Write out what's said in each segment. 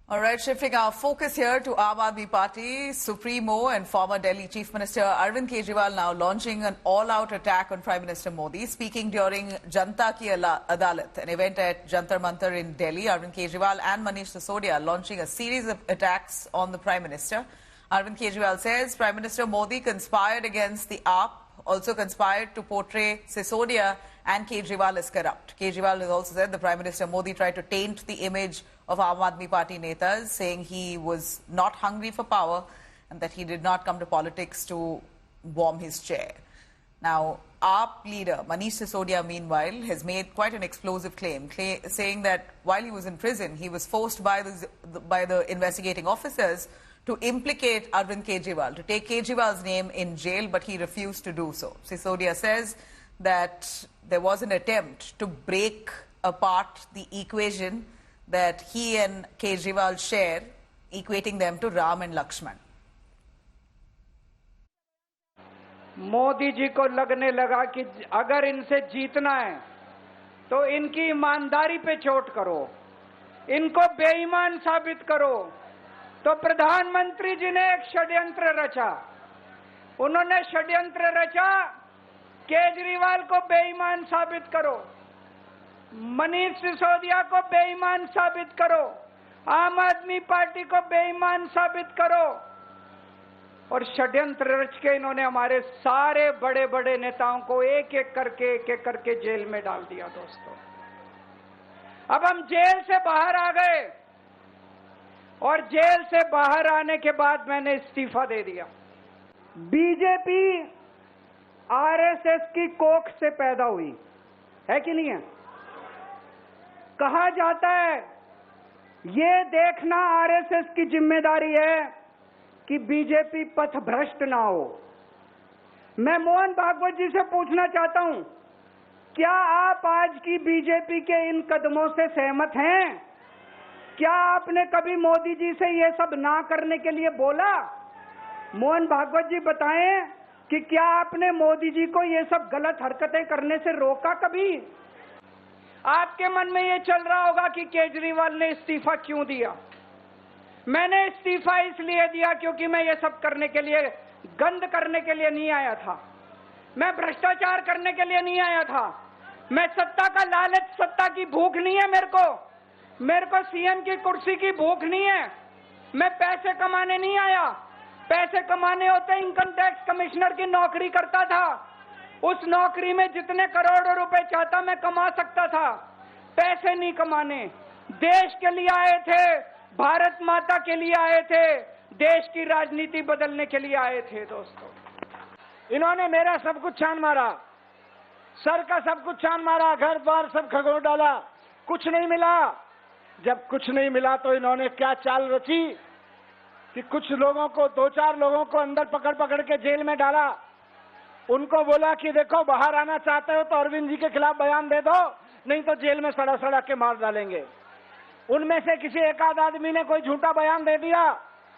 All right, shifting our focus here to Aam Aadmi Party, Supremo and former Delhi Chief Minister Arvind Kejriwal now launching an all-out attack on Prime Minister Modi. Speaking during Janta Ki Adalat, an event at Jantar Mantar in Delhi, Arvind Kejriwal and Manish Sisodia launching a series of attacks on the Prime Minister. Arvind Kejriwal says Prime Minister Modi conspired against the AAP, also conspired to portray Sisodia and Kejriwal as corrupt. Kejriwal has also said the Prime Minister Modi tried to taint the image of Aam Aadmi Party netas, saying he was not hungry for power and that he did not come to politics to warm his chair. Now, AAP leader Manish Sisodia, meanwhile, has made quite an explosive claim, saying that while he was in prison, he was forced by the investigating officers to implicate Arvind Kejriwal, to take Kejriwal's name in jail, but he refused to do so. Sisodia says that there was an attempt to break apart the equation that he and Kejriwal share, equating them to Ram and Lakshman. Modi ji को लगने लगा कि अगर इनसे जीतना है तो इनकी ईमानदारी पे चोट करो, इनको बेईमान साबित करो। तो प्रधानमंत्री जी ने एक षड्यंत्र रचा। उन्होंने षड्यंत्र रचा, केजरीवाल को बेईमान साबित करो, मनीष सिसोदिया को बेईमान साबित करो, आम आदमी पार्टी को बेईमान साबित करो। और षड्यंत्र रच के इन्होंने हमारे सारे बड़े बड़े नेताओं को एक एक करके जेल में डाल दिया। दोस्तों, अब हम जेल से बाहर आ गए और जेल से बाहर आने के बाद मैंने इस्तीफा दे दिया। बीजेपी आरएसएस की कोख से पैदा हुई है कि नहीं है? कहा जाता है ये देखना आरएसएस की जिम्मेदारी है कि बीजेपी पथभ्रष्ट ना हो। मैं मोहन भागवत जी से पूछना चाहता हूं, क्या आप आज की बीजेपी के इन कदमों से सहमत हैं? क्या आपने कभी मोदी जी से ये सब ना करने के लिए बोला? मोहन भागवत जी बताएं कि क्या आपने मोदी जी को ये सब गलत हरकतें करने से रोका कभी? आपके मन में ये चल रहा होगा कि केजरीवाल ने इस्तीफा क्यों दिया। मैंने इस्तीफा इसलिए दिया क्योंकि मैं ये सब करने के लिए, गंद करने के लिए नहीं आया था। मैं भ्रष्टाचार करने के लिए नहीं आया था। मैं सत्ता का लालच, सत्ता की भूख नहीं है मेरे को सीएम की कुर्सी की भूख नहीं है। मैं पैसे कमाने नहीं आया। पैसे कमाने होते इनकम टैक्स कमिश्नर की नौकरी करता था। उस नौकरी में जितने करोड़ों रुपए चाहता मैं कमा सकता था। पैसे नहीं कमाने, देश के लिए आए थे, भारत माता के लिए आए थे, देश की राजनीति बदलने के लिए आए थे। दोस्तों, इन्होंने मेरा सब कुछ छान मारा, सर का सब कुछ छान मारा, घर द्वार सब खगोल डाला, कुछ नहीं मिला। जब कुछ नहीं मिला तो इन्होंने क्या चाल रची कि कुछ लोगों को, दो चार लोगों को अंदर पकड़ के जेल में डाला। उनको बोला कि देखो बाहर आना चाहते हो तो अरविंद जी के खिलाफ बयान दे दो, नहीं तो जेल में सड़ा के मार डालेंगे। उनमें से किसी एक आध आदमी ने कोई झूठा बयान दे दिया।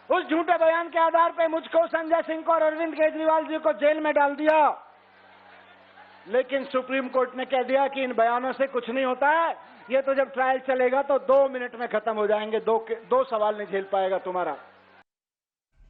उस झूठे बयान के आधार पर मुझको, संजय सिंह को और अरविंद केजरीवाल जी को जेल में डाल दिया। लेकिन सुप्रीम कोर्ट ने कह दिया कि इन बयानों से कुछ नहीं होता है, ये तो जब ट्रायल चलेगा तो 2 मिनट में खत्म हो जाएंगे, दो सवाल नहीं झेल पाएगा तुम्हारा।